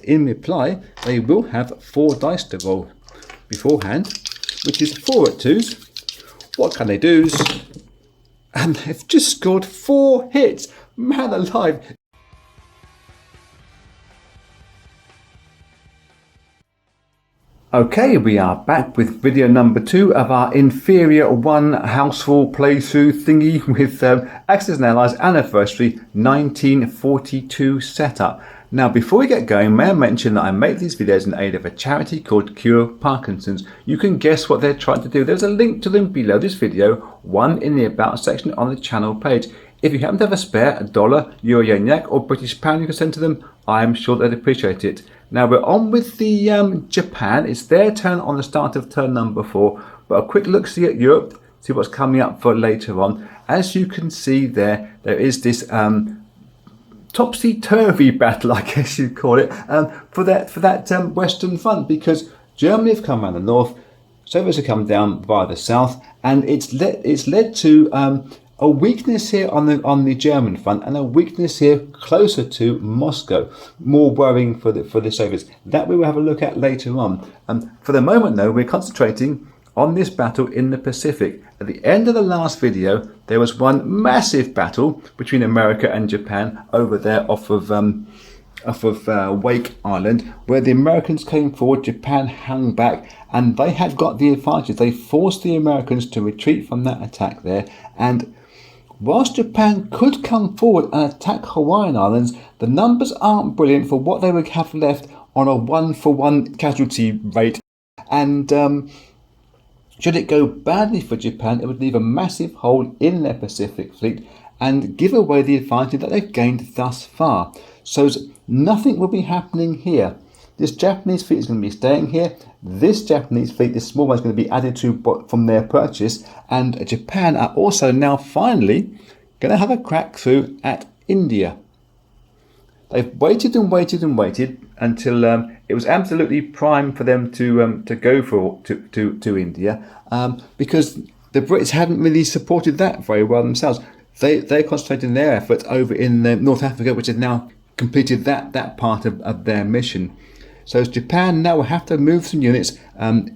in reply, they will have 4 dice to roll beforehand, which is 4 at 2s. What can they do? And they've just scored 4 hits. Man alive. Okay, we are back with video number 2 of our Inferior 1 Houseful playthrough thingy with Axis and Allies Anniversary 1942 setup. Now, before we get going, may I mention that I make these videos in aid of a charity called Cure Parkinson's. You can guess what they're trying to do. There's a link to them below this video, one in the About section on the channel page. If you happen to have a spare $1, Euro, Yen, or British pound you can send to them, I'm sure they'd appreciate it. Now we're on with the Japan. It's their turn on the start of turn number 4. But a quick look see at Europe, see what's coming up for later on. As you can see there is this topsy-turvy battle, I guess you'd call it, for that Western Front, because Germany have come around the north, Soviets have come down via the south, and it's led to a weakness here on the German front and a weakness here closer to Moscow. More worrying for the Soviets. That we will have a look at later on. For the moment though, we're concentrating on this battle in the Pacific. At the end of the last video, there was one massive battle between America and Japan over there off of Wake Island, where the Americans came forward, Japan hung back, and they had got the advantage. They forced the Americans to retreat from that attack there, and whilst Japan could come forward and attack Hawaiian Islands, the numbers aren't brilliant for what they would have left on a 1-for-1 casualty rate. And should it go badly for Japan, it would leave a massive hole in their Pacific fleet and give away the advantage that they've gained thus far. So nothing will be happening here. This Japanese fleet is going to be staying here. This Japanese fleet, this small one, is going to be added to from their purchase. And Japan are also now finally going to have a crack through at India. They've waited and waited and waited until it was absolutely prime for them to go to India, because the Brits hadn't really supported that very well themselves. They're concentrating their efforts over in North Africa, which has now completed that part of their mission. So Japan now will have to move some units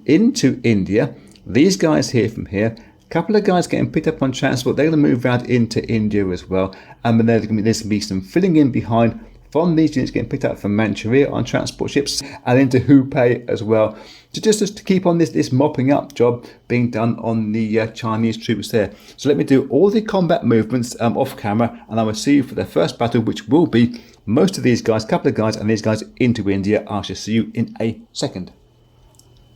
into India. These guys here from here, a couple of guys getting picked up on transport, they're going to move out into India as well. And then there's going to be some filling in behind from these units getting picked up from Manchuria on transport ships and into Hupeh as well. So just to keep on this mopping up job being done on the Chinese troops there. So let me do all the combat movements off camera, and I will see you for the first battle, which will be most of these guys, couple of guys, and these guys into India. I shall see you in a second.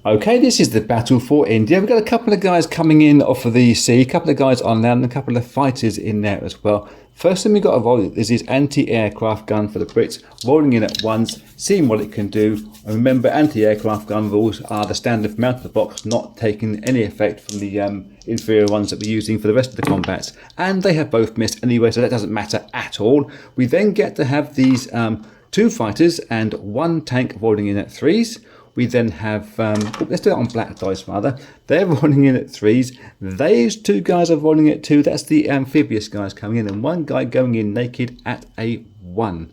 Okay, this is the battle for India. We've got a couple of guys coming in off of the sea, a couple of guys on land, and a couple of fighters in there as well. First thing we've got to roll is this anti-aircraft gun for the Brits, rolling in at once, seeing what it can do. And remember, anti-aircraft gun rules are the standard from out of the box, not taking any effect from the inferior ones that we're using for the rest of the combats. And they have both missed anyway, so that doesn't matter at all. We then get to have these 2 fighters and 1 tank rolling in at 3s. We then have, let's do it on black dice rather. They're rolling in at 3s. These 2 guys are rolling at 2. That's the amphibious guys coming in. And 1 guy going in naked at a 1.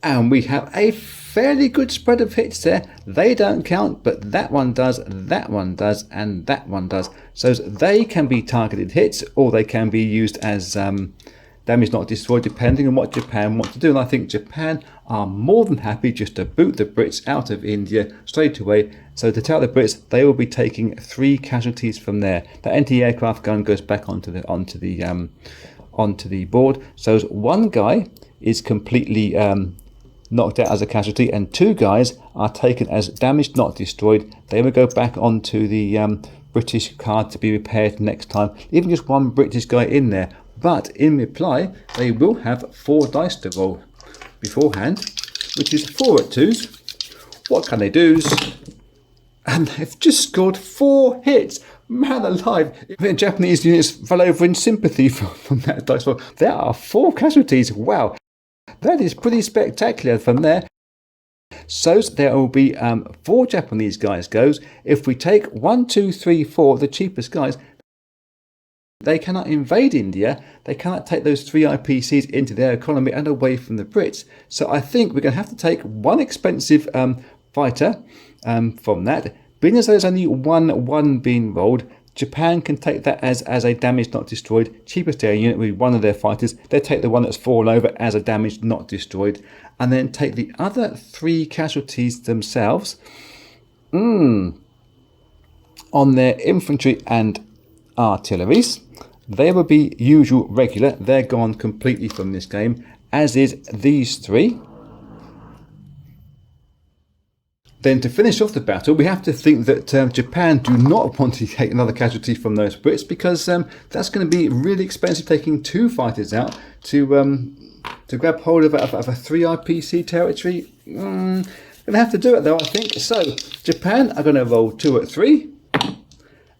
And we have a fairly good spread of hits there. They don't count, but that one does, that one does, and that one does. So they can be targeted hits, or they can be used as damage not destroyed, depending on what Japan wants to do. And I think Japan are more than happy just to boot the Brits out of India straight away. So to tell the Brits, they will be taking 3 casualties from there. That anti-aircraft gun goes back onto the board. So 1 guy is completely knocked out as a casualty, and 2 guys are taken as damaged not destroyed. They will go back onto the British card to be repaired next time. Even just 1 British guy in there. But in reply, they will have 4 dice to roll beforehand, which is 4 at 2s. What can they do? And they've just scored 4 hits. Man alive. The Japanese units fell over in sympathy from that dice roll. There are 4 casualties. Wow. That is pretty spectacular from there. So there will be 4 Japanese guys goes. If we take 1, 2, 3, 4, the cheapest guys, They cannot invade India. They cannot take those 3 IPCs into their economy and away from the Brits. So I think we're going to have to take one expensive fighter from that. Being as there's only one being rolled, Japan can take that as a damaged not destroyed. Cheapest air unit with one of their fighters. They take the one that's fallen over as a damaged not destroyed, and then take the other 3 casualties themselves on their infantry and artilleries. They will be usual regular. They're gone completely from this game, as is these 3. Then to finish off the battle, we have to think that Japan do not want to take another casualty from those Brits, because that's going to be really expensive, taking 2 fighters out to grab hold of a 3 IPC territory. Going to have to do it though, I think. So Japan are going to roll 2 at 3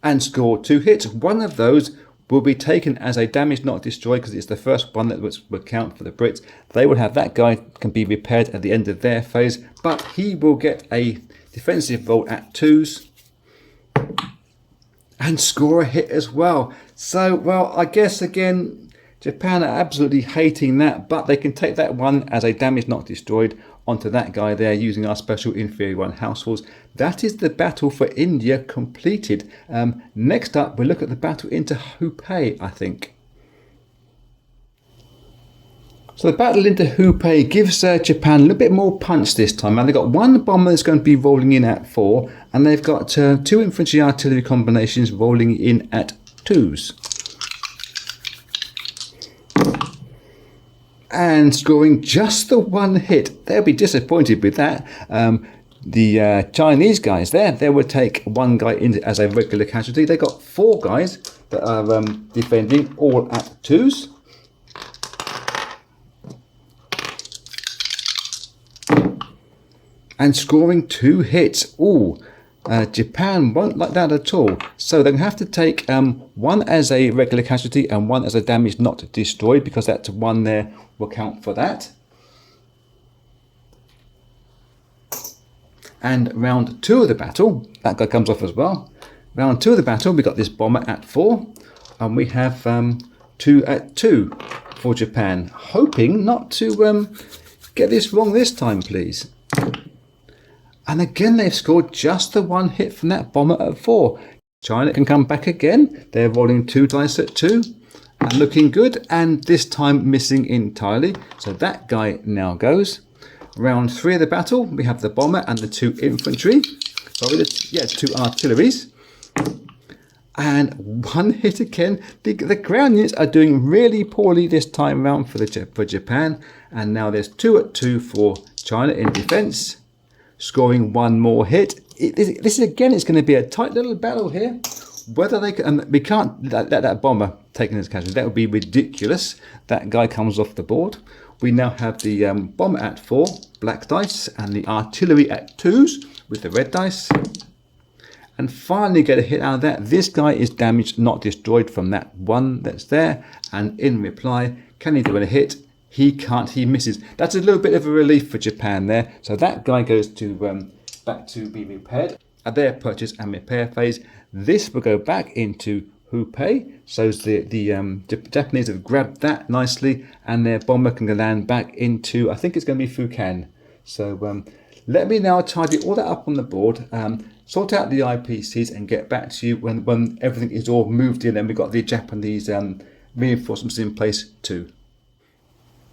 and score 2 hits. One of those will be taken as a damage not destroyed, because it's the first one that will count for the Brits. They will have that guy can be repaired at the end of their phase, but he will get a defensive roll at 2s and score a hit as well. So, well, I guess again, Japan are absolutely hating that, but they can take that one as a damage not destroyed onto that guy there using our special Inferior 1 households. That is the battle for India completed. Next up, we'll look at the battle into Hupeh, I think. So the battle into Hupeh gives Japan a little bit more punch this time. And they've got 1 bomber that's going to be rolling in at 4, and they've got 2 infantry artillery combinations rolling in at 2s. And scoring just the 1 hit. They'll be disappointed with that. The Chinese guys there, they will take 1 guy in as a regular casualty. They got 4 guys that are defending, all at 2s. And scoring 2 hits. Ooh, Japan won't like that at all. So they're going to have to take 1 as a regular casualty and 1 as a damage not destroyed, because that's 1 there will count for that. And round 2 of the battle, that guy comes off as well. Round 2 of the battle, we got this bomber at 4, and we have 2 at 2 for Japan. Hoping not to get this wrong this time, please. And again, they've scored just the 1 hit from that bomber at 4. China can come back again. They're rolling 2 dice at 2 and looking good, and this time missing entirely. So that guy now goes. Round 3 of the battle, we have the bomber and the 2 infantry. Sorry, 2 artilleries. And 1 hit again. The ground units are doing really poorly this time round for Japan. And now there's 2 at 2 for China in defense, scoring 1 more hit. This again is going to be a tight little battle here. Whether they can, we can't let that bomber taken as casualty. That would be ridiculous. That guy comes off the board. We now have the bomber at 4, black dice, and the artillery at 2s with the red dice. And finally get a hit out of that. This guy is damaged, not destroyed from that 1 that's there. And in reply, can he do a hit? He can't, he misses. That's a little bit of a relief for Japan there. So that guy goes to back to be repaired at their purchase and repair phase. This will go back into Hupeh. So the Japanese have grabbed that nicely, and their bomber can land back into, I think it's going to be Fukan. So let me now tidy all that up on the board, sort out the IPCs, and get back to you when everything is all moved in and we've got the Japanese reinforcements in place too.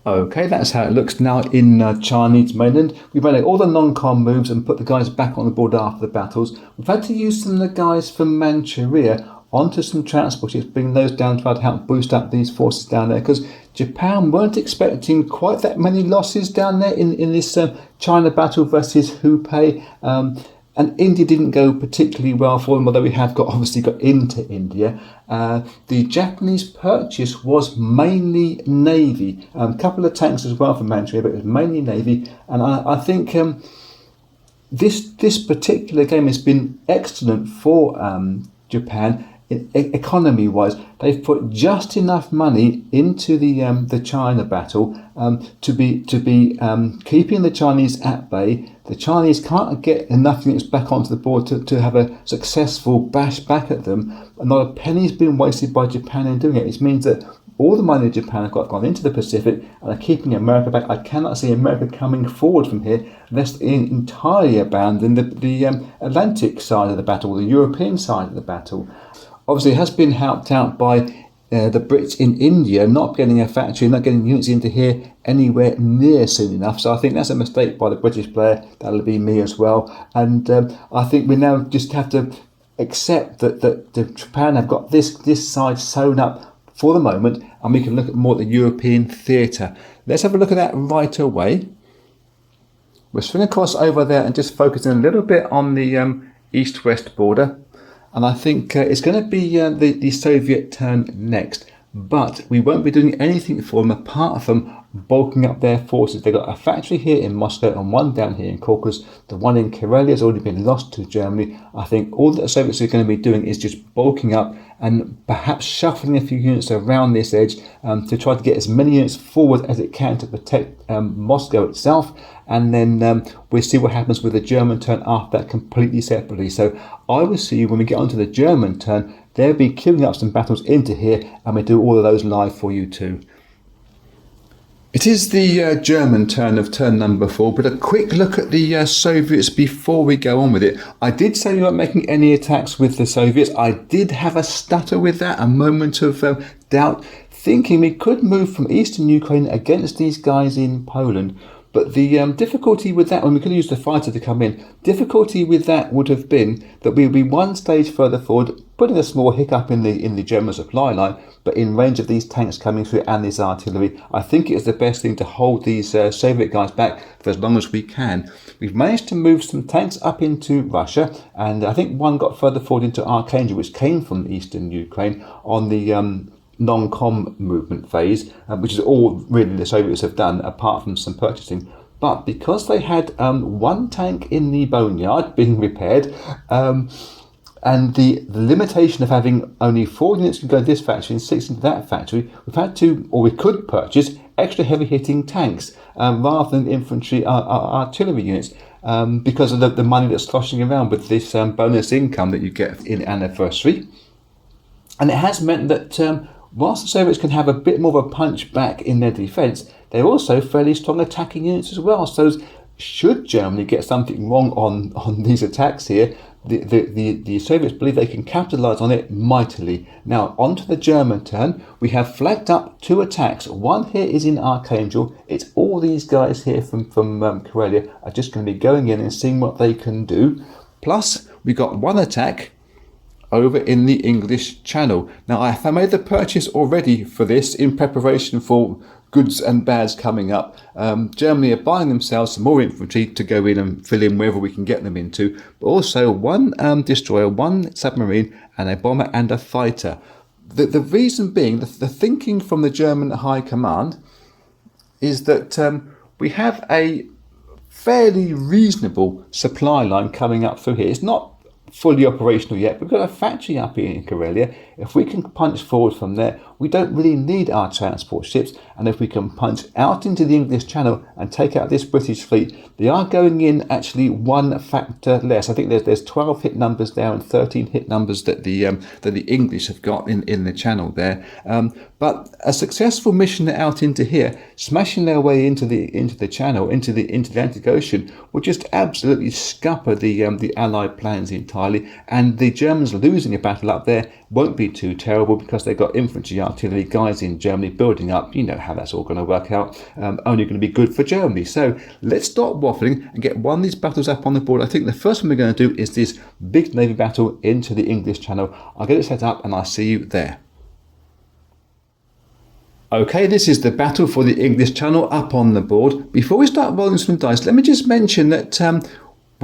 Okay, that's how it looks now in Chinese mainland. We've made all the non-com moves and put the guys back on the board after the battles. We've had to use some of the guys from Manchuria onto some transport ships, bring those down to try to help boost up these forces down there, because Japan weren't expecting quite that many losses down there in this China battle versus Hupeh. And India didn't go particularly well for them, although we have obviously got into India. The Japanese purchase was mainly Navy. A couple of tanks as well from Manchuria, but it was mainly Navy. And I think this particular game has been excellent for Japan. economy-wise, they've put just enough money into the China battle to be keeping the Chinese at bay. The Chinese can't get enough units back onto the board to have a successful bash back at them. And not a penny's been wasted by Japan in doing it. It means that all the money Japan have got gone into the Pacific and are keeping America back. I cannot see America coming forward from here unless they're entirely abandoning the Atlantic side of the battle, or the European side of the battle. Obviously, it has been helped out by the Brits in India not getting a factory, not getting units into here anywhere near soon enough. So I think that's a mistake by the British player. That'll be me as well. And I think we now just have to accept that Japan have got this side sewn up for the moment, and we can look at more at the European theatre. Let's have a look at that right away. We'll swing across over there and just focus in a little bit on the east-west border. And I think it's going to be the Soviet turn next. But we won't be doing anything for them apart from bulking up their forces. They've got a factory here in Moscow and one down here in Caucasus. The one in Karelia has already been lost to Germany. I think all that the Soviets are going to be doing is just bulking up and perhaps shuffling a few units around this edge to try to get as many units forward as it can to protect Moscow itself. And then we'll see what happens with the German turn after that completely separately. So I will see when we get onto the German turn, they'll be queuing up some battles into here, and we do all of those live for you too. It is the German turn of turn number 4, but a quick look at the Soviets before we go on with it. I did say we weren't making any attacks with the Soviets. I did have a stutter with that, a moment of doubt, thinking we could move from eastern Ukraine against these guys in Poland. But the difficulty with that, when we could use the fighter to come in, difficulty with that would have been that we would be one stage further forward, putting a small hiccup in the German supply line, but in range of these tanks coming through and this artillery. I think it is the best thing to hold these Soviet guys back for as long as we can. We've managed to move some tanks up into Russia, and I think one got further forward into Archangel, which came from eastern Ukraine on the non-com movement phase, which is all really the Soviets have done apart from some purchasing. But because they had one tank in the boneyard being repaired, and the limitation of having only 4 units can go to this factory and 6 into that factory, we've had to, or we could purchase extra heavy hitting tanks rather than infantry artillery units, because of the money that's sloshing around with this bonus income that you get in anniversary. And it has meant that whilst the Soviets can have a bit more of a punch back in their defence, they're also fairly strong attacking units as well. So should Germany get something wrong on these attacks here, the Soviets believe they can capitalise on it mightily. Now, onto the German turn. We have flagged up 2 attacks. One here is in Archangel. It's all these guys here from Karelia are just going to be going in and seeing what they can do. Plus, we got one attack over in the English Channel. Now, I have made the purchase already for this in preparation for goods and bads coming up. Germany are buying themselves some more infantry to go in and fill in wherever we can get them into, but also one destroyer, one submarine, and a bomber and a fighter. The reason being, the thinking from the German High Command is that we have a fairly reasonable supply line coming up through here. It's not fully operational yet. We've got a factory up here in Karelia. If we can punch forward from there, we don't really need our transport ships. And if we can punch out into the English Channel and take out this British fleet, they are going in actually 1 factor less. I think there's 12 hit numbers there and 13 hit numbers that the English have got in the Channel there. But a successful mission out into here, smashing their way into the Channel, into the Atlantic Ocean, will just absolutely scupper the Allied plans entirely. And the Germans losing a battle up there won't be too terrible because they've got infantry, artillery guys in Germany building up. You know how that's all going to work out. Only going to be good for Germany. So let's stop waffling and get one of these battles up on the board. I think the first one we're going to do is this big navy battle into the English Channel. I'll get it set up and I'll see you there. Okay, this is the battle for the English Channel up on the board. Before we start rolling some dice, let me just mention that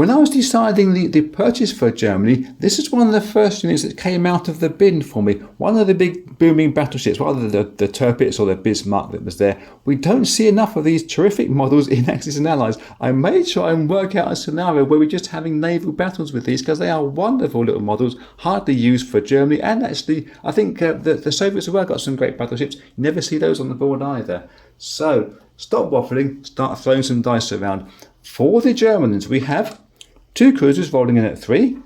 When I was deciding the purchase for Germany, this is one of the first units that came out of the bin for me. One of the big booming battleships, rather than the Tirpitz or the Bismarck that was there. We don't see enough of these terrific models in Axis and Allies. I made sure and work out a scenario where we're just having naval battles with these, because they are wonderful little models, hardly used for Germany. And actually, I think the Soviets as well got some great battleships. You never see those on the board either. So, stop waffling, start throwing some dice around. For the Germans, we have 2 cruisers rolling in at 3.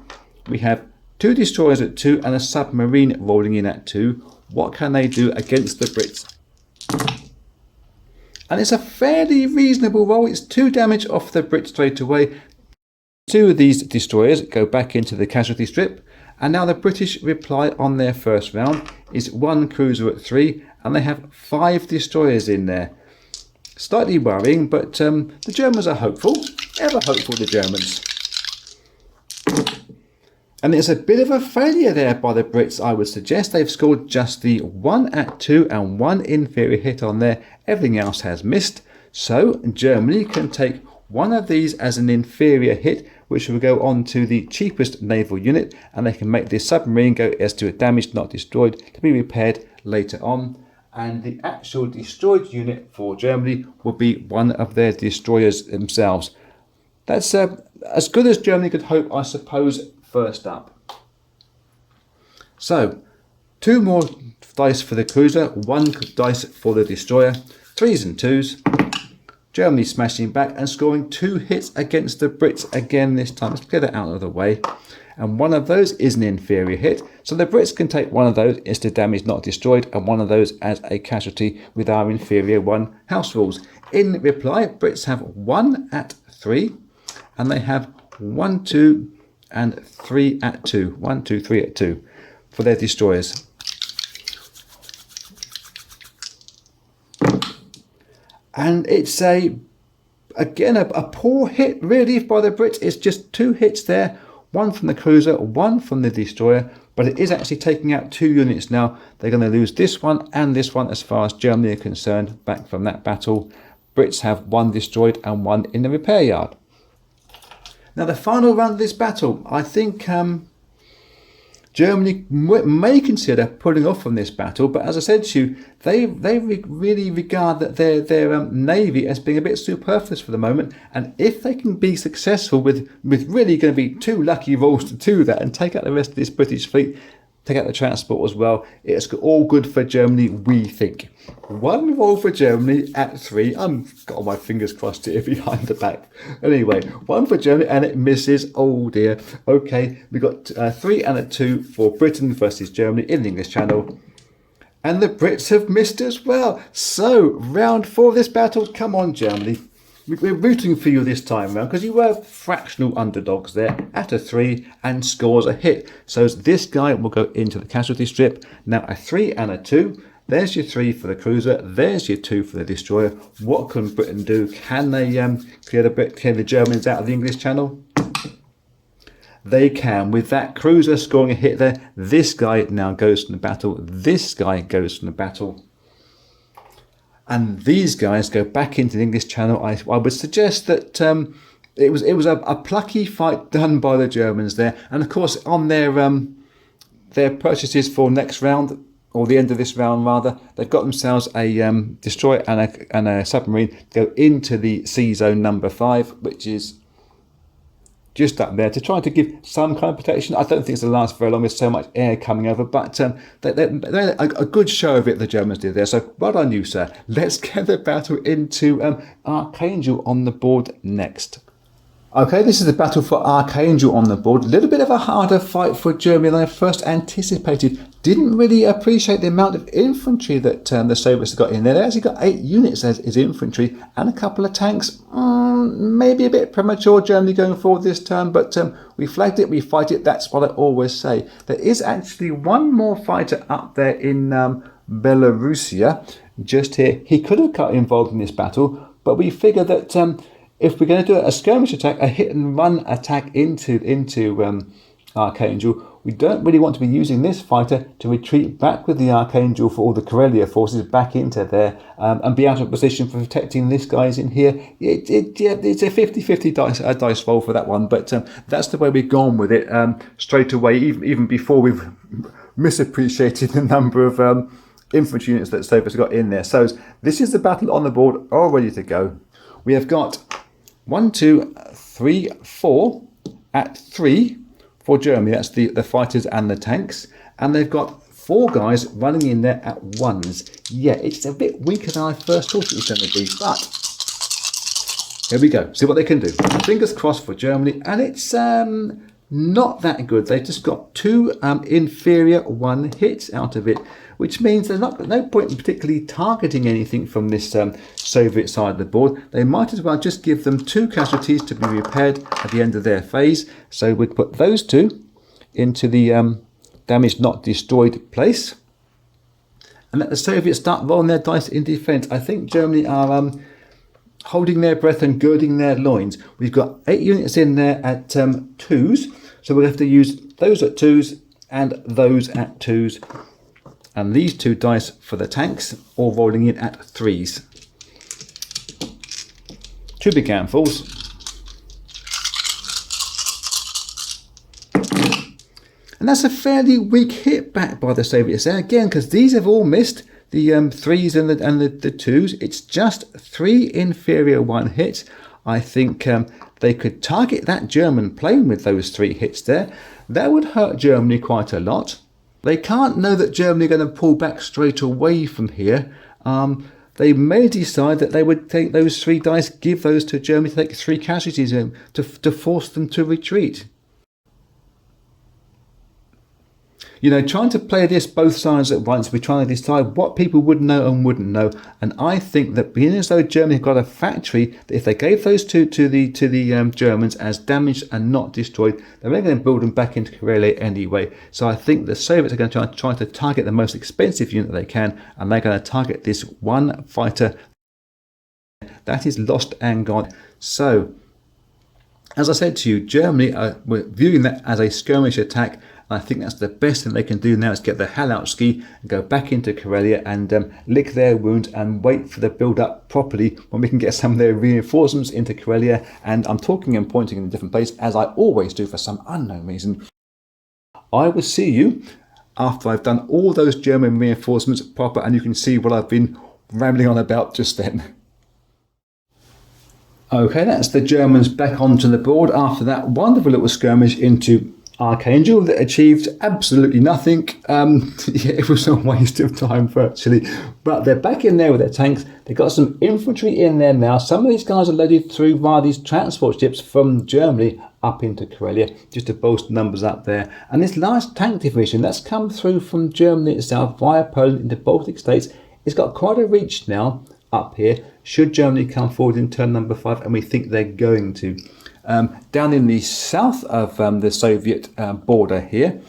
We have 2 destroyers at 2 and a submarine rolling in at 2. What can they do against the Brits? And it's a fairly reasonable roll. It's 2 damage off the Brits straight away. 2 of these destroyers go back into the casualty strip. And now the British reply on their first round is 1 cruiser at 3. And they have 5 destroyers in there. Slightly worrying, but the Germans are hopeful. Ever hopeful, the Germans. And it's a bit of a failure there by the Brits, I would suggest. They've scored just the 1 at 2 and 1 inferior hit on there. Everything else has missed. So Germany can take one of these as an inferior hit, which will go on to the cheapest naval unit. And they can make this submarine go as to a damaged, not destroyed, to be repaired later on. And the actual destroyed unit for Germany will be one of their destroyers themselves. That's as good as Germany could hope, I suppose, first up. So, 2 more dice for the cruiser, 1 dice for the destroyer, 3s and 2s. Germany smashing back and scoring 2 hits against the Brits again this time. Let's get it out of the way. And one of those is an inferior hit. So the Brits can take one of those as to damage not destroyed and one of those as a casualty with our inferior 1 house rules. In reply, Brits have 1 at 3 and they have 1, 2 and 3 at 2. 1, 2, 3 at 2 for their destroyers. And it's again a poor hit really by the Brits. It's just 2 hits there. 1 from the cruiser, 1 from the destroyer, but it is actually taking out 2 units now. They're going to lose this one and this one as far as Germany are concerned back from that battle. Brits have 1 destroyed and 1 in the repair yard. Now the final round of this battle, I think Germany may consider pulling off from this battle, but as I said to you, they really regard that their navy as being a bit superfluous for the moment. And if they can be successful with really going to be 2 lucky rolls to do that and take out the rest of this British fleet, take out the transport as well, it's all good for Germany, we think. 1 roll for Germany at 3. I've got all my fingers crossed here behind the back. Anyway, 1 for Germany and it misses. Oh dear. Okay, we got 3 and a 2 for Britain versus Germany in the English Channel. And the Brits have missed as well. So, round 4 of this battle. Come on, Germany. We're rooting for you this time round because you were fractional underdogs there at a 3 and scores a hit. So this guy will go into the casualty strip. Now a 3 and a 2. There's your 3 for the cruiser. There's your 2 for the destroyer. What can Britain do? Can they clear the Germans out of the English Channel? They can. With that cruiser scoring a hit there, this guy now goes from the battle. This guy goes from the battle. And these guys go back into the English Channel. I would suggest that it was a plucky fight done by the Germans there. And of course, on their purchases for next round, or the end of this round rather, they've got themselves a destroyer and a submarine to go into the sea zone number 5, which is just up there to try to give some kind of protection. I don't think it's going to last very long with so much air coming over, but they a good show of it the Germans did there. So well done you, sir. Let's get the battle into Archangel on the board next. Okay, this is the battle for Archangel on the board. A little bit of a harder fight for Germany than I first anticipated. Didn't really appreciate the amount of infantry that the Soviets got in there. They actually got 8 units as infantry and a couple of tanks. Maybe a bit premature, Germany going forward this turn, but we flagged it, we fight it. That's what I always say. There is actually one more fighter up there in Belorussia, just here. He could have got involved in this battle, but we figure that if we're going to do a skirmish attack, a hit and run attack into Archangel, we don't really want to be using this fighter to retreat back with the Archangel for all the Karelia forces back into there and be out of position for protecting this guy's in here. It's a 50-50 dice roll for that one, but that's the way we've gone with it straight away, even before we've misappreciated the number of infantry units that Soviets got in there. So this is the battle on the board, all ready to go. We have got 1, 2, 3, 4 at 3 for Germany. That's the fighters and the tanks. And they've got 4 guys running in there at 1s. Yeah, it's a bit weaker than I first thought it was going to be, but here we go. See what they can do. Fingers crossed for Germany. And it's not that good. They've just got 2 inferior 1 hits out of it, which means there's no point in particularly targeting anything from this Soviet side of the board. They might as well just give them 2 casualties to be repaired at the end of their phase. So we'd put those 2 into the damaged not destroyed place, and let the Soviets start rolling their dice in defense. I think Germany are holding their breath and girding their loins. We've got 8 units in there at 2s, so we'll have to use those at 2s and those at 2s. And these 2 dice for the tanks, all rolling in at 3s. 2 big handfuls. And that's a fairly weak hit back by the Soviets there. Again, because these have all missed the 3s and the 2s. It's just 3 inferior 1 hits. I think they could target that German plane with those 3 hits there. That would hurt Germany quite a lot. They can't know that Germany are going to pull back straight away from here. They may decide that they would take those 3 dice, give those to Germany to take 3 casualties in, to force them to retreat. You know, trying to play this both sides at once, we're trying to decide what people would know and wouldn't know. And I think that being as though Germany have got a factory, that if they gave those to the Germans as damaged and not destroyed, they're only going to build them back into Karelia anyway. So I think the Soviets are going to try to target the most expensive unit they can, and they're going to target this 1 fighter that is lost and gone. So, as I said to you, Germany are viewing that as a skirmish attack. I think that's the best thing they can do now, is get the hell out ski and go back into Karelia and lick their wounds and wait for the build-up properly when we can get some of their reinforcements into Karelia. And I'm talking and pointing in a different place, as I always do for some unknown reason. I will see you after I've done all those German reinforcements proper, and you can see what I've been rambling on about just then. Okay, that's the Germans back onto the board after that wonderful little skirmish into Archangel that achieved absolutely nothing. It was a waste of time virtually, but they're back in there with their tanks. They've got some infantry in there now. Some of these guys are loaded through via these transport ships from Germany up into Karelia, just to bolster numbers up there. And this large tank division that's come through from Germany itself via Poland into Baltic states, it's got quite a reach now up here, should Germany come forward in turn number 5, and we think they're going to. Down in the south of the Soviet border here,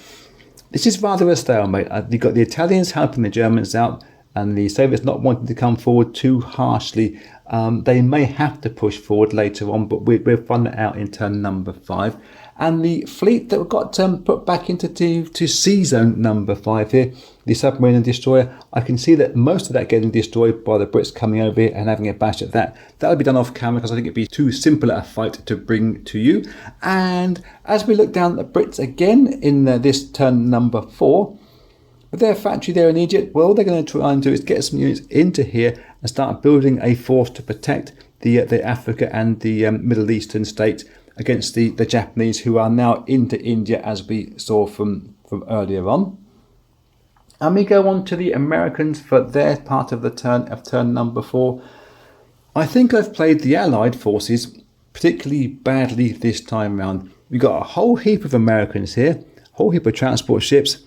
this is rather a stalemate. You've got the Italians helping the Germans out, and the Soviets not wanting to come forward too harshly. They may have to push forward later on, but we'll find that out in turn number 5. And the fleet that got put back into sea zone number 5 here, the submarine and destroyer, I can see that most of that getting destroyed by the Brits coming over here and having a bash at that. That'll be done off camera because I think it'd be too simple a fight to bring to you. And as we look down at the Brits again in this turn number 4, with their factory there in Egypt, well, all they're going to try and do is get some units into here and start building a force to protect the Africa and the Middle Eastern states against the Japanese, who are now into India, as we saw from earlier on. And we go on to the Americans for their part of the turn number 4. I think I've played the Allied forces particularly badly this time round. We've got a whole heap of Americans here, a whole heap of transport ships.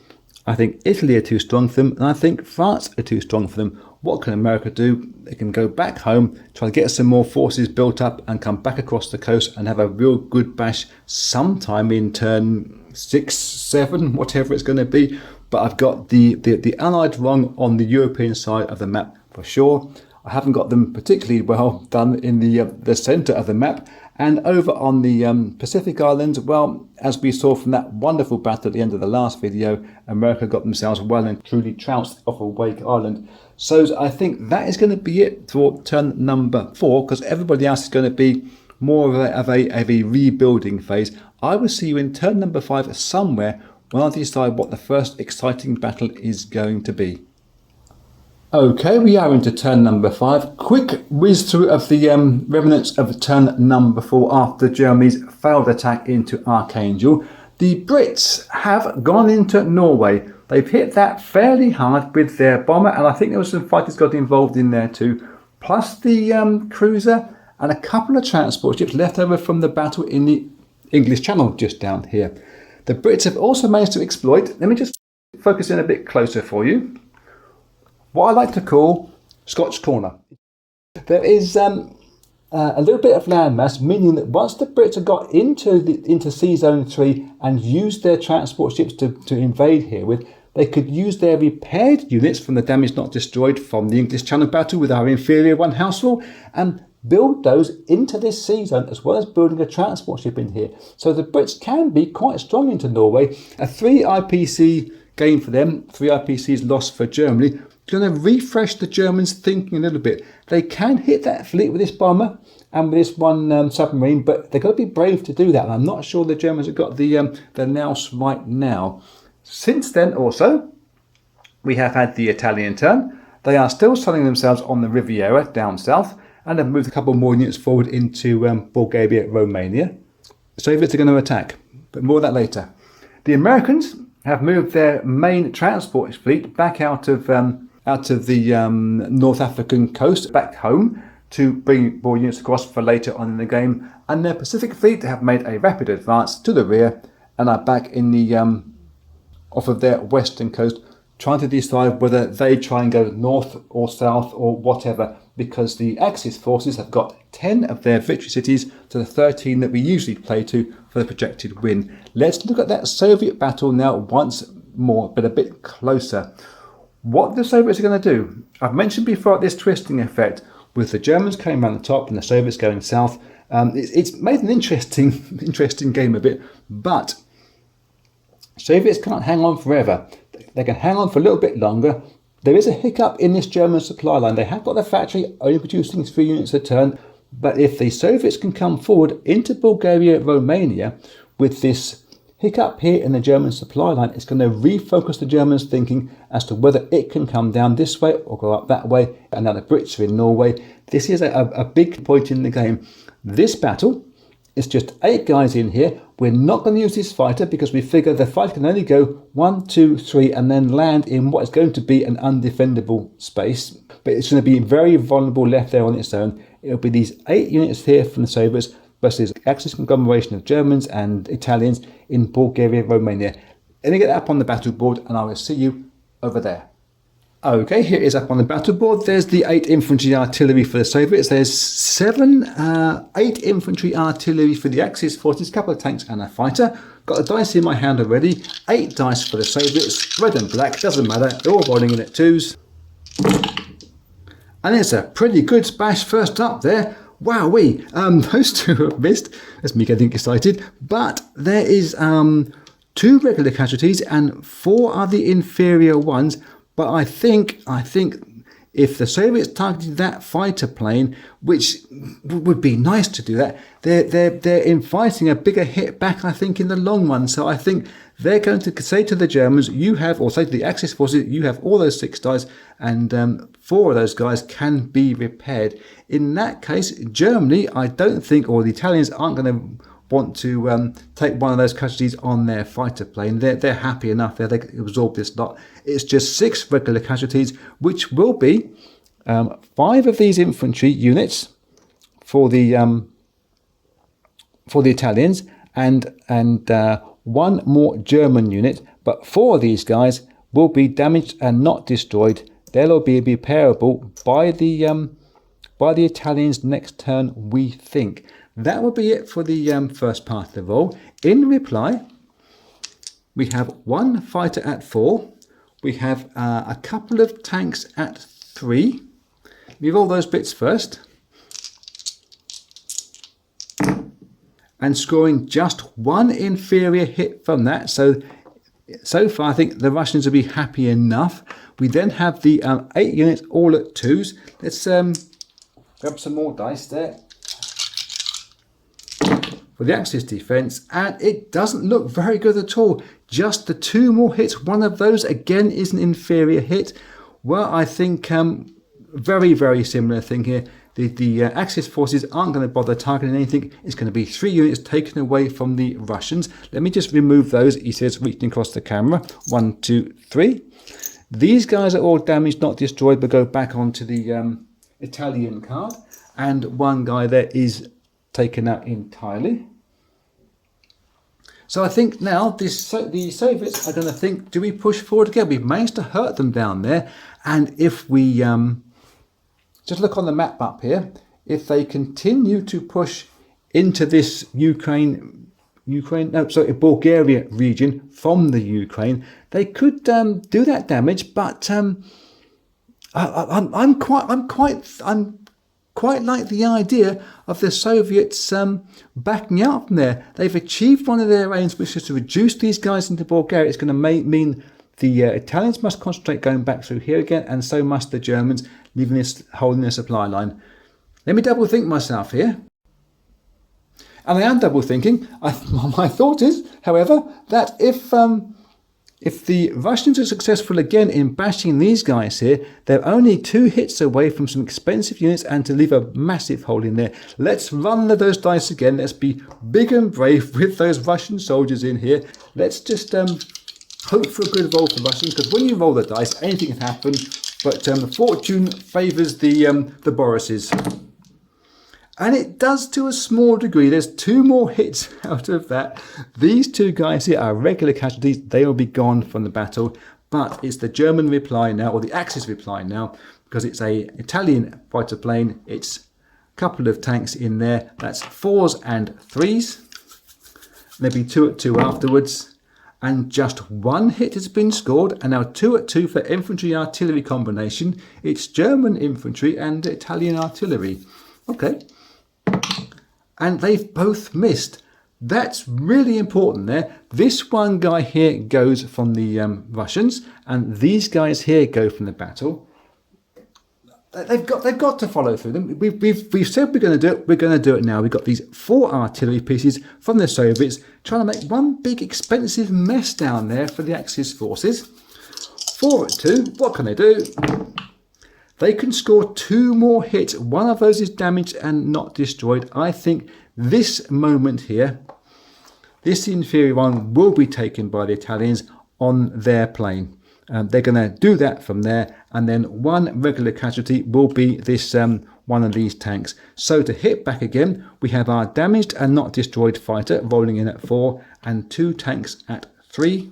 I think Italy are too strong for them, and I think France are too strong for them. What can America do? They can go back home, try to get some more forces built up and come back across the coast and have a real good bash sometime in turn 6, 7, whatever it's going to be. But I've got the Allied wrong on the European side of the map for sure. I haven't got them particularly well done in the centre of the map. And over on the Pacific Islands, well, as we saw from that wonderful battle at the end of the last video, America got themselves well and truly trounced off of Wake Island. So I think that is going to be it for turn number 4, because everybody else is going to be more of a rebuilding phase. I will see you in turn number 5 somewhere when I decide what the first exciting battle is going to be. Okay, we are into turn number 5. Quick whiz through of the remnants of turn number 4 after Germany's failed attack into Archangel. The Brits have gone into Norway. They've hit that fairly hard with their bomber, and I think there was some fighters got involved in there too, plus the cruiser and a couple of transport ships left over from the battle in the English Channel just down here. The Brits have also managed to exploit, let me just focus in a bit closer for you, what I like to call Scotch Corner. There is a little bit of landmass, meaning that once the Brits have got into Sea Zone 3 and used their transport ships to invade here with, they could use their repaired units from the damage not destroyed from the English Channel battle with our Inferior 1 house rule and build those into this sea zone, as well as building a transport ship in here. So the Brits can be quite strong into Norway. A 3 IPC gain for them, 3 IPCs lost for Germany, going to refresh the Germans' thinking a little bit. They can hit that fleet with this bomber and with this one submarine, but they've got to be brave to do that. And I'm not sure the Germans have got the nous right now. Since then, also, we have had the Italian turn. They are still selling themselves on the Riviera down south, and have moved a couple more units forward into Bulgaria Romania. The Soviets are going to attack, but more of that later. The Americans have moved their main transport fleet back out of the North African coast back home to bring more units across for later on in the game, and their Pacific fleet have made a rapid advance to the rear and are back in the off of their western coast, trying to decide whether they try and go north or south or whatever, because the Axis forces have got 10 of their victory cities to the 13 that we usually play to for the projected win. Let's look at that Soviet battle now once more, but a bit closer. What the Soviets are going to do, I've mentioned before this twisting effect with the Germans coming around the top and the Soviets going south. It's made an interesting game a bit, but Soviets can't hang on forever. They can hang on for a little bit longer. There is a hiccup in this German supply line. They have got the factory only producing 3 units a turn, but if the Soviets can come forward into Bulgaria, Romania with this hiccup here in the German supply line, it's going to refocus the Germans' thinking as to whether it can come down this way or go up that way. And now the Brits are in Norway. This is a big point in the game. This battle is just 8 guys in here. We're not going to use this fighter because we figure the fighter can only go 1, 2, 3 and then land in what is going to be an undefendable space. But it's going to be very vulnerable left there on its own. It'll be these 8 units here from the Soviets versus Axis conglomeration of Germans and Italians in Bulgaria, Romania. Let me get that up on the battle board and I will see you over there. Okay, here it is up on the battle board. There's the 8 infantry artillery for the Soviets. There's 8 infantry artillery for the Axis forces, a couple of tanks and a fighter. Got the dice in my hand already. 8 dice for the Soviets, red and black, doesn't matter. They're all rolling in at 2s. And it's a pretty good smash first up there. Wowee, those 2 have missed. That's me getting excited. But there is 2 regular casualties and 4 are the inferior ones. But I think if the Soviets targeted that fighter plane, which would be nice to do that, they're inviting a bigger hit back, I think, in the long run. So I think they're going to say to the Germans, you have, or say to the Axis forces, you have all those 6 dice, and 4 of those guys can be repaired. In that case, Germany, I don't think, or the Italians aren't going to want to take one of those casualties on their fighter plane. They're happy enough there. They can absorb this lot. It's just 6 regular casualties, which will be 5 of these infantry units for the Italians and 1 more German unit. But 4 of these guys will be damaged and not destroyed. They'll be repairable by the Italians next turn, we think. That will be it for the first part of the roll. In reply, we have 1 fighter at 4. We have a couple of tanks at 3. we roll those bits first. And scoring just one inferior hit from that. So far I think the Russians will be happy enough. We then have the 8 units all at 2s. Let's grab some more dice there for the Axis defense, and it doesn't look very good at all. Just the 2 more hits. One of those again is an inferior hit. Well, I think very, very similar thing here. The Axis forces aren't going to bother targeting anything. It's going to be 3 units taken away from the Russians. Let me just remove those, he says, reaching across the camera. 1, 2, 3. These guys are all damaged, not destroyed, but go back onto the Italian card. And one guy there is taken out entirely. So I think now the Soviets are going to think, do we push forward again? We've managed to hurt them down there. And if we just look on the map up here, if they continue to push into this Bulgaria region from the Ukraine, they could do that damage. But I'm quite like the idea of the Soviets backing out from there. They've achieved one of their aims, which is to reduce these guys into Bulgaria. It's going to mean the Italians must concentrate going back through here again, and so must the Germans, leaving this hole in the supply line. Let me double think myself here. And I am double thinking. My thought is, however, that if the Russians are successful again in bashing these guys here, they're only 2 hits away from some expensive units and to leave a massive hole in there. Let's run those dice again. Let's be big and brave with those Russian soldiers in here. Let's just hope for a good roll for Russians, because when you roll the dice, anything can happen. But fortune favours the Borises. And it does to a small degree. There's 2 more hits out of that. These 2 guys here are regular casualties. They will be gone from the battle. But it's the German reply now, or the Axis reply now, because it's a Italian fighter plane. It's a couple of tanks in there. That's 4s and 3s. There'll be 2 at 2 afterwards. And just 1 hit has been scored, and now 2 at 2 for infantry artillery combination. It's German infantry and Italian artillery. Okay. And they've both missed. That's really important there. This one guy here goes from the Russians, and these guys here go from the battle. They've got to follow through them. We've said we're going to do it. We're going to do it now. We've got these 4 artillery pieces from the Soviets trying to make one big expensive mess down there for the Axis forces. 4 at 2. What can they do? They can score 2 more hits. One of those is damaged and not destroyed. I think this moment here, this inferior one, will be taken by the Italians on their plane. They're going to do that from there, and then 1 regular casualty will be this one of these tanks. So to hit back again, we have our damaged and not destroyed fighter rolling in at 4, and 2 tanks at 3.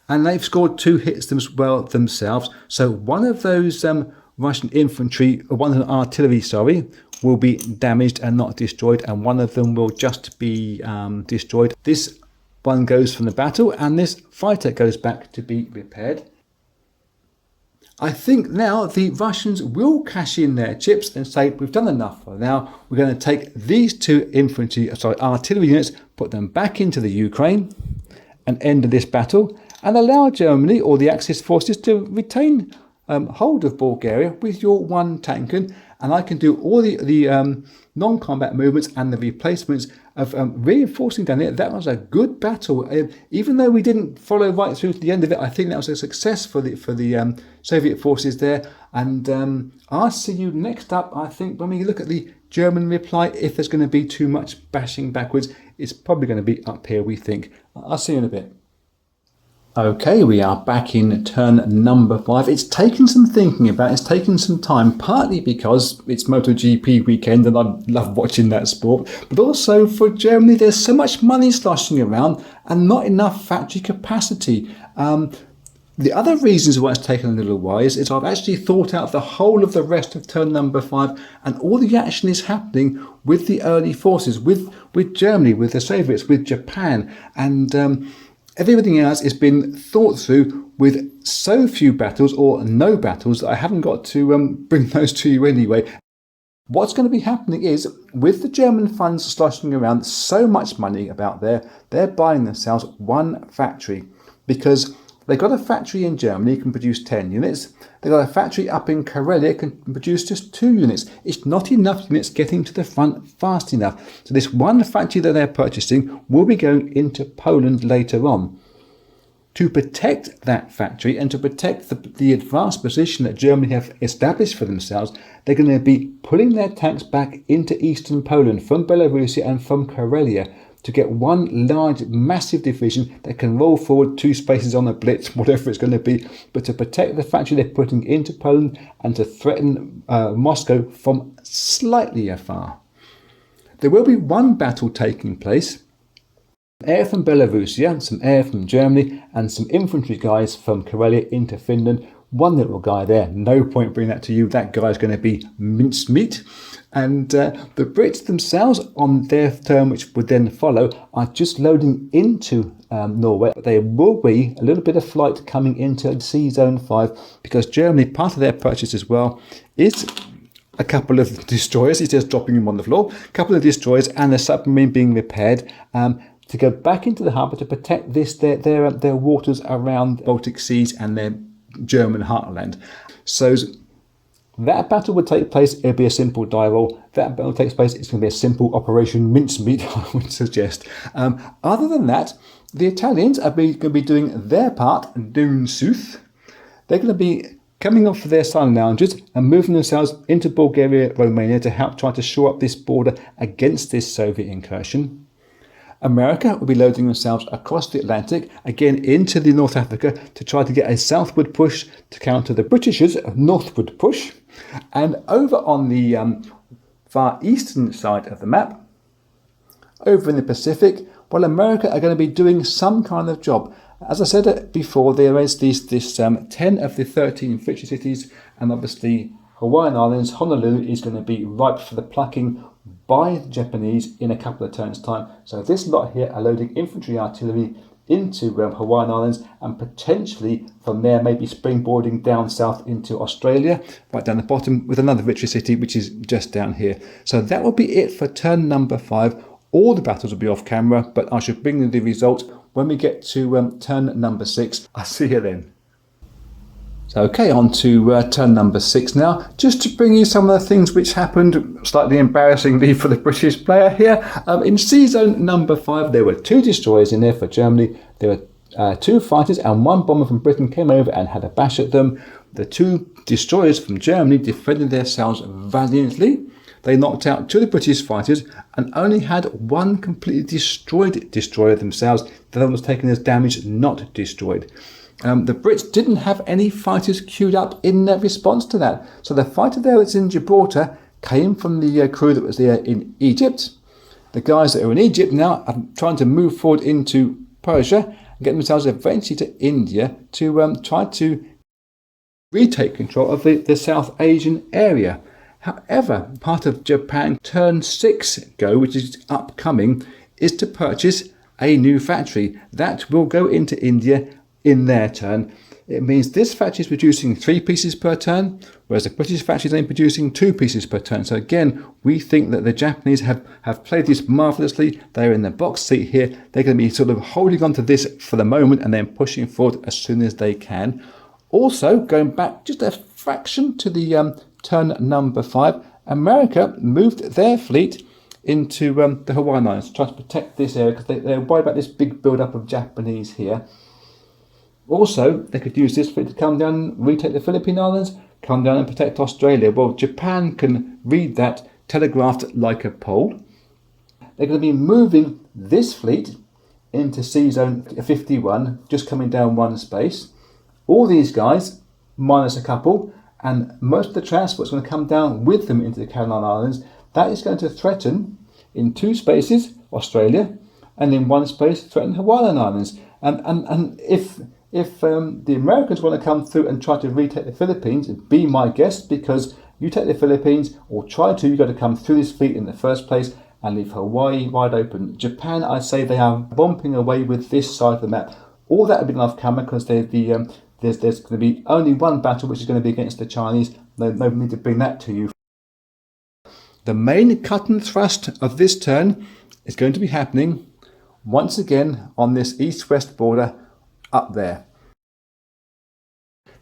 And they've scored 2 hits themselves. So one of those Russian infantry, or one of the artillery, will be damaged and not destroyed, and one of them will just be destroyed. This one goes from the battle, and this fighter goes back to be repaired. I think now the Russians will cash in their chips and say, we've done enough for now. We're going to take these 2 artillery units, put them back into the Ukraine, and end this battle, and allow Germany or the Axis forces to retain hold of Bulgaria with your 1 tank, and I can do all the non-combat movements and the replacements of reinforcing down there. That was a good battle. Even though we didn't follow right through to the end of it, I think that was a success for the Soviet forces there. And I'll see you next up. I think when we look at the German reply, if there's going to be too much bashing backwards, it's probably going to be up here, we think. I'll see you in a bit. Okay, we are back in turn number 5. It's taken some thinking about, it's taken some time, partly because it's MotoGP weekend and I love watching that sport, but also for Germany there's so much money sloshing around and not enough factory capacity. The other reasons why it's taken a little while is I've actually thought out the whole of the rest of turn number 5, and all the action is happening with the early forces, with Germany, with the Soviets, with Japan, and Everything else has been thought through with so few battles or no battles that I haven't got to bring those to you anyway. What's going to be happening is, with the German funds sloshing around so much money about there, they're buying themselves one factory, because they've got a factory in Germany can produce 10 units. They've got a factory up in Karelia can produce just 2 units. It's not enough units getting to the front fast enough. So this one factory that they're purchasing will be going into Poland later on. To protect that factory and to protect the advanced position that Germany have established for themselves, they're going to be pulling their tanks back into eastern Poland from Belorussia and from Karelia to get one large, massive division that can roll forward 2 spaces on a blitz, whatever it's going to be, but to protect the factory they're putting into Poland and to threaten Moscow from slightly afar. There will be one battle taking place. Air from Belorussia, some air from Germany, and some infantry guys from Karelia into Finland. One little guy there, no point bringing that to you, that guy's going to be mincemeat. And the Brits themselves, on their turn, which would then follow, are just loading into Norway. There will be a little bit of flight coming into Sea Zone 5, because Germany, part of their purchase as well, is a couple of destroyers. He's just dropping them on the floor. A couple of destroyers and a submarine being repaired. To go back into the harbour to protect their waters around the Baltic Seas and their German heartland. So that battle would take place. It'll be a simple die roll. That battle takes place. It's going to be a simple Operation Mincemeat, I would suggest. Other than that, the Italians are going to be doing their part, doing sooth. They're going to be coming off their sun lounges and moving themselves into Bulgaria Romania to help try to shore up this border against this Soviet incursion. America will be loading themselves across the Atlantic, again into the North Africa, to try to get a southward push to counter the Britishers' northward push. And over on the far eastern side of the map, over in the Pacific, well, America are going to be doing some kind of job. As I said before, there is this 10 of the 13 victory cities, and obviously Hawaiian Islands, Honolulu is going to be ripe for the plucking by the Japanese in a couple of turns' time. So this lot here are loading infantry artillery into Hawaiian Islands, and potentially from there maybe springboarding down south into Australia, right down the bottom, with another victory city which is just down here. So that will be it for turn number 5. All the battles will be off camera, but I should bring you the results when we get to turn number 6. I'll see you then. So, okay, on to turn number 6 now, just to bring you some of the things which happened, slightly embarrassingly for the British player here. In Sea Zone number 5, there were 2 destroyers in there for Germany. There were 2 fighters and 1 bomber from Britain came over and had a bash at them. The 2 destroyers from Germany defended themselves valiantly. They knocked out 2 of the British fighters and only had 1 completely destroyed destroyer themselves. The other one was taken as damaged, not destroyed. The Brits didn't have any fighters queued up in response to that. So the fighter there that's in Gibraltar came from the crew that was there in Egypt. The guys that are in Egypt now are trying to move forward into Persia and get themselves eventually to India to try to retake control of the South Asian area. However, part of Japan turn 6 go, which is upcoming, is to purchase a new factory. That will go into India in their turn. It means this factory is producing 3 pieces per turn, whereas the British factory is only producing 2 pieces per turn. So again, we think that the Japanese have played this marvellously. They're in the box seat here. They're going to be sort of holding on to this for the moment and then pushing forward as soon as they can. Also, going back just a fraction to the turn number 5, America moved their fleet into the Hawaiian Islands to try to protect this area, because they're worried about this big build-up of Japanese here. Also, they could use this fleet to come down and retake the Philippine Islands, come down and protect Australia. Well, Japan can read that telegraphed like a pole. They're going to be moving this fleet into Sea Zone 51, just coming down 1 space. All these guys, minus a couple, and most of the transport's going to come down with them into the Caroline Islands. That is going to threaten, in 2 spaces, Australia, and in 1 space, threaten Hawaiian Islands. And if the Americans want to come through and try to retake the Philippines, be my guest, because you take the Philippines, or try to, you've got to come through this fleet in the first place, and leave Hawaii wide open. Japan, I'd say they are bumping away with this side of the map. All that would be off camera because there's going to be only one battle, which is going to be against the Chinese. No need to bring that to you. The main cut and thrust of this turn is going to be happening once again on this east-west border up there.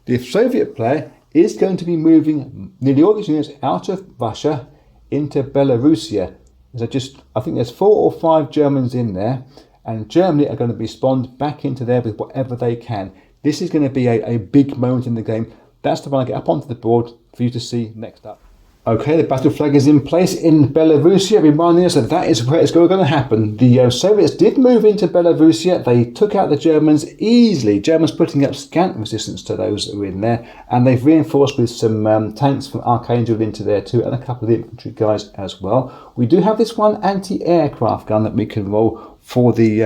The Soviet player is going to be moving nearly all these units out of Russia into Belorussia. I think there's 4 or 5 Germans in there, and Germany are going to be spawned back into there with whatever they can. This is going to be a big moment in the game. That's the one I get up onto the board for you to see next up. Okay, the battle flag is in place in Belorussia, reminding us that is where it's going to happen. The Soviets did move into Belorussia. They took out the Germans easily. Germans putting up scant resistance to those who were in there, and they've reinforced with some tanks from Archangel into there too, and a couple of infantry guys as well. We do have this one anti-aircraft gun that we can roll for the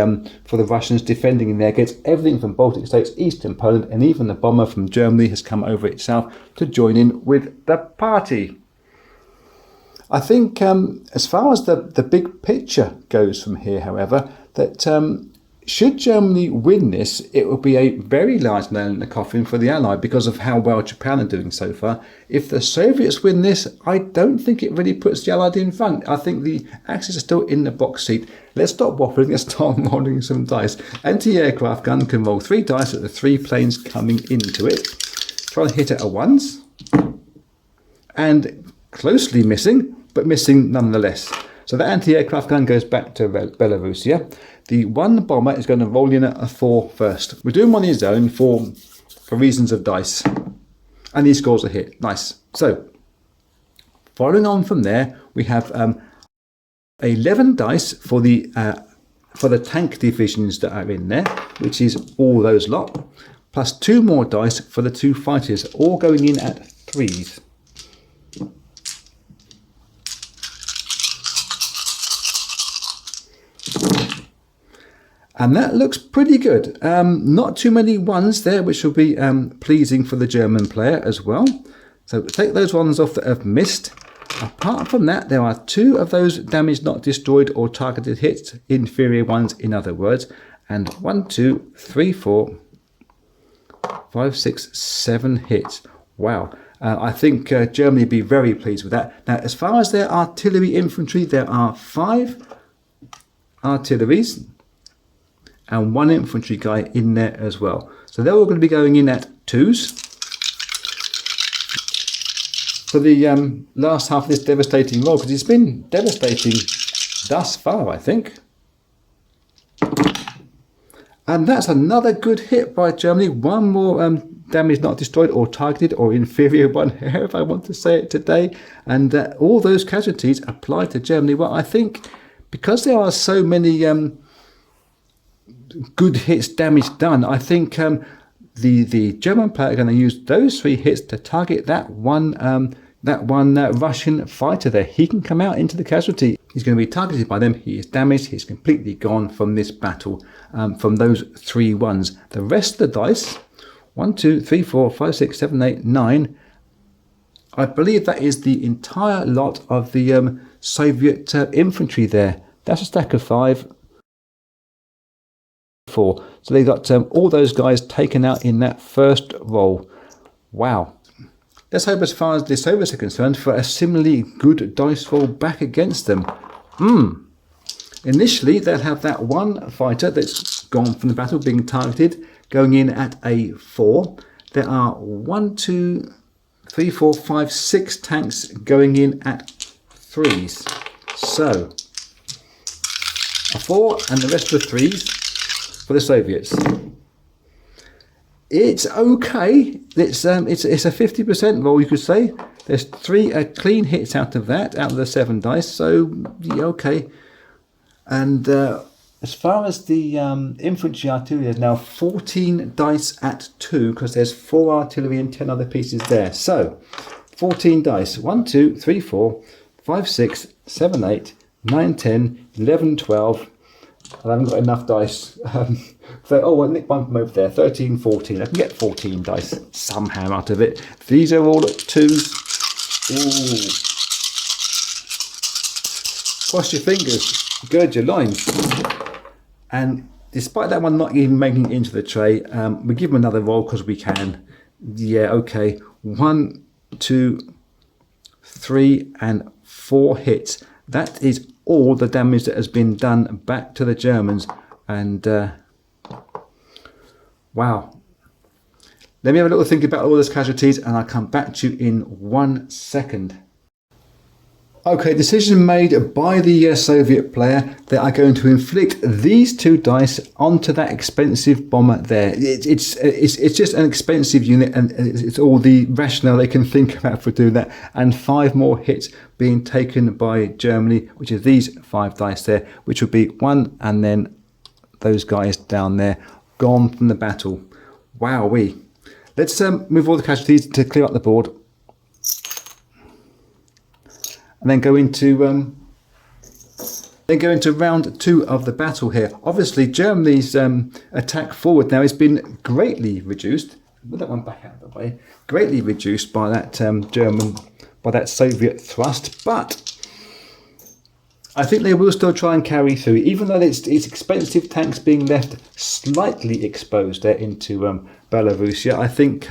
Russians defending in there against everything from Baltic states, Eastern Poland, and even the bomber from Germany has come over itself to join in with the party. I think as far as the big picture goes from here, however, that should Germany win this, it will be a very large nail in the coffin for the Allied because of how well Japan are doing so far. If the Soviets win this, I don't think it really puts the Allied in front. I think the Axis are still in the box seat. Let's stop waffling, let's start rolling some dice. Anti-aircraft gun can roll 3 dice at the 3 planes coming into it. Try to hit it at once. And closely missing, but missing nonetheless. So the anti-aircraft gun goes back to Belorussia. The one bomber is going to roll in at a 4 first. We're doing one on his own for reasons of dice. And he scores a hit. Nice. So, following on from there, we have 11 dice for the tank divisions that are in there, which is all those lot, plus 2 more dice for the 2 fighters, all going in at 3s. And that looks pretty good. Not too many 1s there, which will be pleasing for the German player as well. So take those ones off that have missed. Apart from that, there are 2 of those damaged, not destroyed or targeted hits, inferior ones in other words. And 1, 2, 3, 4, 5, 6, 7 hits. Wow. I think Germany would be very pleased with that. Now, as far as their artillery infantry, there are 5 artilleries and 1 infantry guy in there as well. So they're all going to be going in at 2s. For the last half of this devastating roll, because it's been devastating thus far, I think. And that's another good hit by Germany. 1 more damage not destroyed or targeted or inferior 1 here, if I want to say it today. And all those casualties apply to Germany. Well, I think because there are so many good hits, damage done, I think the German player are going to use those 3 hits to target that one Russian fighter there. He can come out into the casualty. He's going to be targeted by them. He is damaged. He's completely gone from this battle, from those 3 1s. The rest of the dice, 1, 2, 3, 4, 5, 6, 7, 8, 9. I believe that is the entire lot of the Soviet infantry there. That's a stack of 5. 4. So they got all those guys taken out in that first roll. Wow. Let's hope, as far as the Soviets are concerned, for a similarly good dice roll back against them. Initially, they'll have that 1 fighter that's gone from the battle being targeted, going in at a 4. There are 1, 2, 3, 4, 5, 6 tanks going in at 3s. So, a 4 and the rest of the 3s for the Soviets. It's okay. It's a 50% roll, you could say. There's 3 clean hits out of the 7 dice. So yeah, okay. And as far as the infantry artillery, there's now 14 dice at 2 because there's 4 artillery and 10 other pieces there. So 14 dice. 1, 2, 3, 4, 5, 6, 7, 8, 9, 10, 11, 12. I haven't got enough dice. I'll nick one from over there. 13, 14. I can get 14 dice somehow out of it. These are all at 2s. Ooh. Cross your fingers, gird your loins. And despite that one not even making it into the tray, we give them another roll because we can. Yeah, okay. 1, 2, 3 and 4 hits. That is all the damage that has been done back to the Germans. And wow. Let me have a little think about all those casualties and I'll come back to you in 1 second. Okay, decision made by the Soviet player. They are going to inflict these 2 dice onto that expensive bomber there. It's just an expensive unit, and it's all the rationale they can think about for doing that. And 5 more hits being taken by Germany, which is these 5 dice there, which would be 1, and then those guys down there gone from the battle. Wowee. Let's move all the casualties to clear up the board. And then go into round 2 of the battle here. Obviously, Germany's attack forward now has been greatly reduced. Put that one back out of the way. Greatly reduced by that Soviet thrust, but I think they will still try and carry through, even though it's expensive tanks being left slightly exposed there into Belorussia. I think.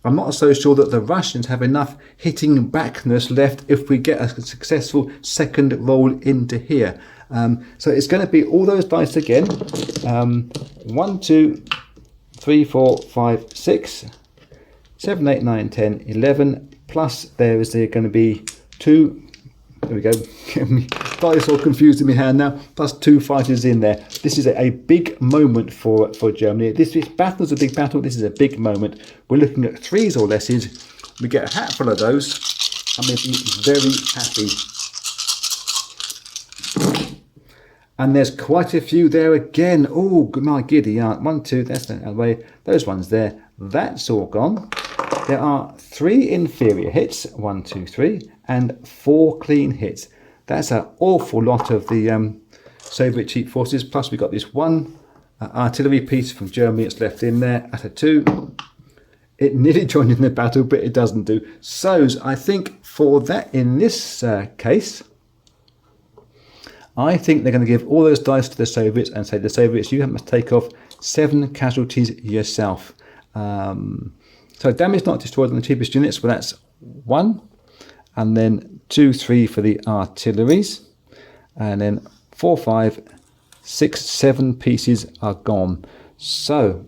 I'm not so sure that the Russians have enough hitting backness left if we get a successful second roll into here. So it's going to be all those dice again. 1, 2, 3, 4, 5, 6, 7, 8, 9, 10, 11. Plus there is going to be 2. There we go. Dice all confused in my hand now. Plus 2 fighters in there. This is a big moment for Germany. This battle is a big battle. This is a big moment. We're looking at 3s or lesses. We get a hatful of those, and we'll be very happy. And there's quite a few there again. Oh, my giddy aunt. 1, 2. That's the way. Those ones there. That's all gone. There are 3 inferior hits. 1, 2, 3. And 4 clean hits. That's an awful lot of the Soviet cheap forces. Plus we got this 1 artillery piece from Germany that's left in there at a 2. It nearly joined in the battle, but it doesn't do. So I think for that, in this case, I think they're going to give all those dice to the Soviets and say, the Soviets, you must take off 7 casualties yourself. So damage not destroyed on the cheapest units. Well, that's 1. And then 2, 3 for the artilleries, and then 4, 5, 6, 7 pieces are gone. So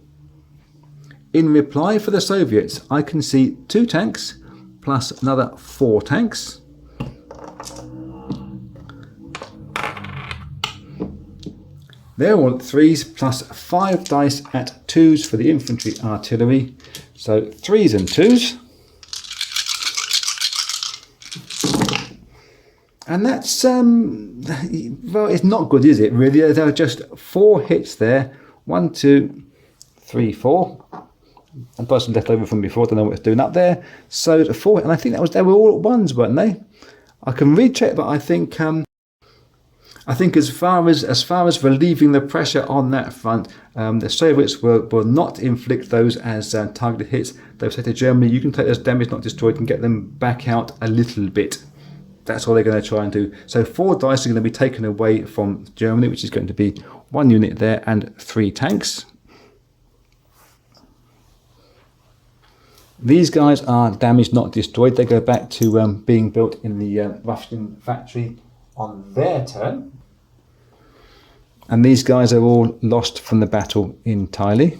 in reply for the Soviets, I can see 2 tanks plus another 4 tanks. They're all 3s plus 5 dice at 2s for the infantry artillery. So 3s and 2s. And that's, well, it's not good, is it, really? There are just 4 hits there. 1, 2, 3, 4. And plus left over from before, I don't know what it's doing up there. So the 4, and I think they were all at 1s, weren't they? I can recheck, but I think as far as relieving the pressure on that front, the Soviets will not inflict those as targeted hits. They'll say to Germany, you can take those damage not destroyed and get them back out a little bit. That's all they're going to try and do. So 4 dice are going to be taken away from Germany, which is going to be 1 unit there and 3 tanks. These guys are damaged, not destroyed. They go back to being built in the Russian factory on their turn. And these guys are all lost from the battle entirely.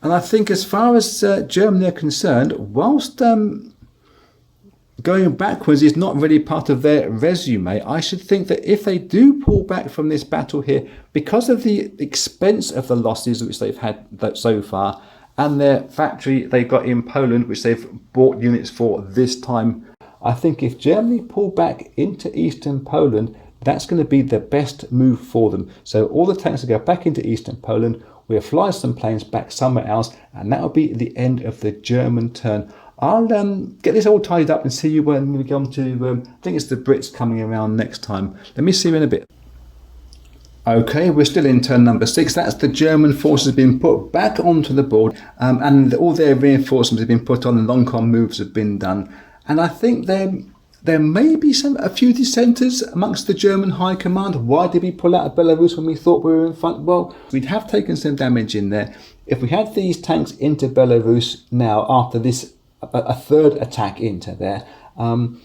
And I think as far as Germany are concerned, whilst going backwards is not really part of their resume, I should think that if they do pull back from this battle here, because of the expense of the losses which they've had so far, and their factory they got in Poland, which they've bought units for this time, I think if Germany pull back into eastern Poland, that's going to be the best move for them. So all the tanks will go back into eastern Poland, we'll fly some planes back somewhere else, and that will be the end of the German turn. I'll get this all tidied up and see you when we come to, I think it's the Brits coming around next time. Let me see you in a bit. Okay, we're still in turn number 6. That's the German forces being put back onto the board, and all their reinforcements have been put on, and long-con moves have been done. And I think they're There may be a few dissenters amongst the German High Command. Why did we pull out of Belarus when we thought we were in front? Well, we'd have taken some damage in there. If we had these tanks into Belarus now after this, a third attack into there, and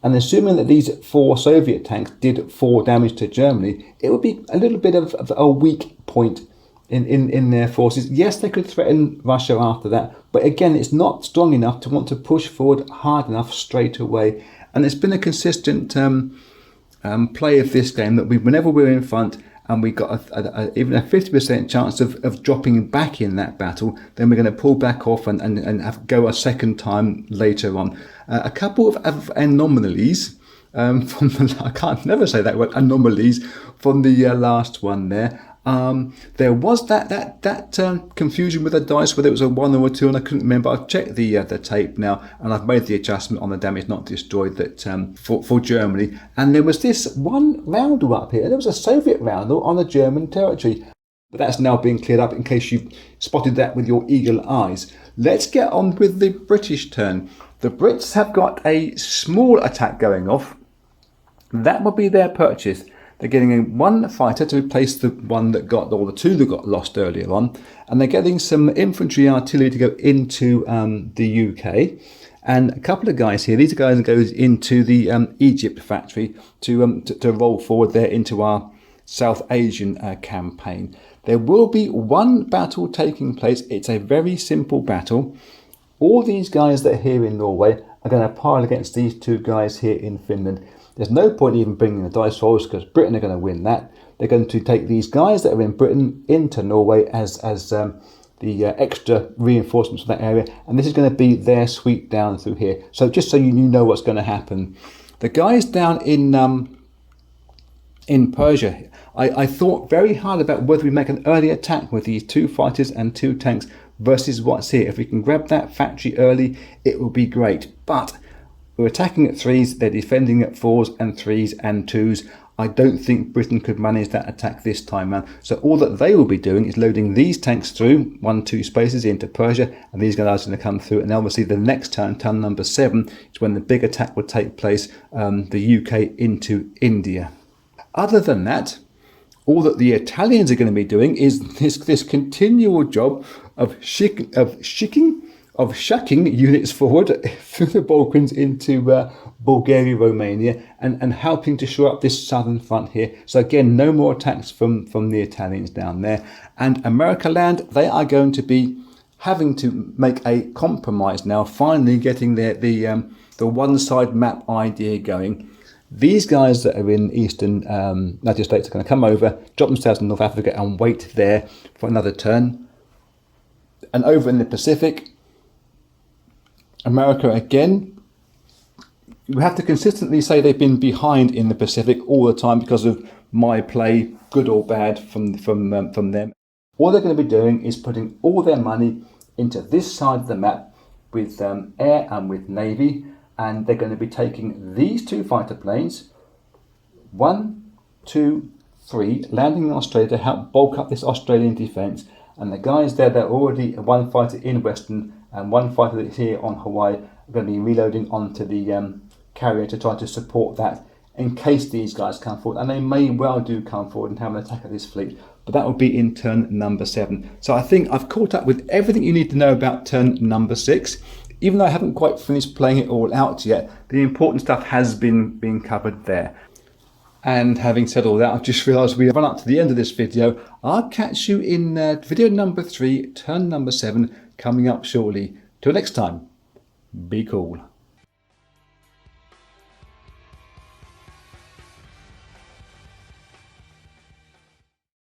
assuming that these 4 Soviet tanks did 4 damage to Germany, it would be a little bit of a weak point in their forces. Yes, they could threaten Russia after that, but again, it's not strong enough to want to push forward hard enough straight away. And it's been a consistent play of this game that whenever we're in front and we got even a 50% chance of dropping back in that battle, then we're going to pull back off and go a second time later on. A couple of anomalies from I can't never say that word, anomalies, from the last one there. There was that confusion with the dice, whether it was a 1 or a 2, and I couldn't remember. I've checked the tape now, and I've made the adjustment on the damage not destroyed that for Germany. And there was this one roundel up here. There was a Soviet roundel on the German territory, but that's now being cleared up in case you spotted that with your eagle eyes. Let's get on with the British turn. The Brits have got a small attack going off. That will be their purchase. They're getting 1 fighter to replace the one that got, or the 2 that got lost earlier on. And they're getting some infantry artillery to go into the UK. And a couple of guys here. These are guys that goes into the Egypt factory to roll forward there into our South Asian campaign. There will be 1 battle taking place. It's a very simple battle. All these guys that are here in Norway are going to pile against these 2 guys here in Finland. There's no point even bringing the dice rolls because Britain are going to win that. They're going to take these guys that are in Britain into Norway as the extra reinforcements for that area, and this is going to be their sweep down through here. So just so you know what's going to happen, the guys down in Persia, I thought very hard about whether we make an early attack with these 2 fighters and 2 tanks versus what's here. If we can grab that factory early, it will be great. But we're attacking at 3s, they're defending at 4s and 3s and 2s. I don't think Britain could manage that attack this time around. So all that they will be doing is loading these tanks through 1-2 spaces into Persia, and these guys are going to come through. And obviously the next turn number 7, is when the big attack will take place, the UK into India. Other than that, all that the Italians are going to be doing is this continual job of shucking units forward through the Balkans into Bulgaria, Romania, and helping to shore up this southern front here. So again, no more attacks from the Italians down there. And America land, they are going to be having to make a compromise now, finally getting the one-side map idea going. These guys that are in eastern United States are going to come over, drop themselves in North Africa and wait there for another turn. And over in the Pacific, America again, you have to consistently say they've been behind in the Pacific all the time because of my play, good or bad, from them. All they're going to be doing is putting all their money into this side of the map with air and with navy, and they're going to be taking these 2 fighter planes, 1, 2, 3, landing in Australia to help bulk up this Australian defence. And the guys there, they're already 1 fighter in Western and 1 fighter that's here on Hawaii, are going to be reloading onto the carrier to try to support that in case these guys come forward. And they may well do come forward and have an attack of this fleet. But that will be in turn number 7. So I think I've caught up with everything you need to know about turn number 6. Even though I haven't quite finished playing it all out yet, the important stuff has been covered there. And having said all that, I've just realised we have run up to the end of this video. I'll catch you in video number 3, turn number 7, coming up shortly. Till next time, be cool.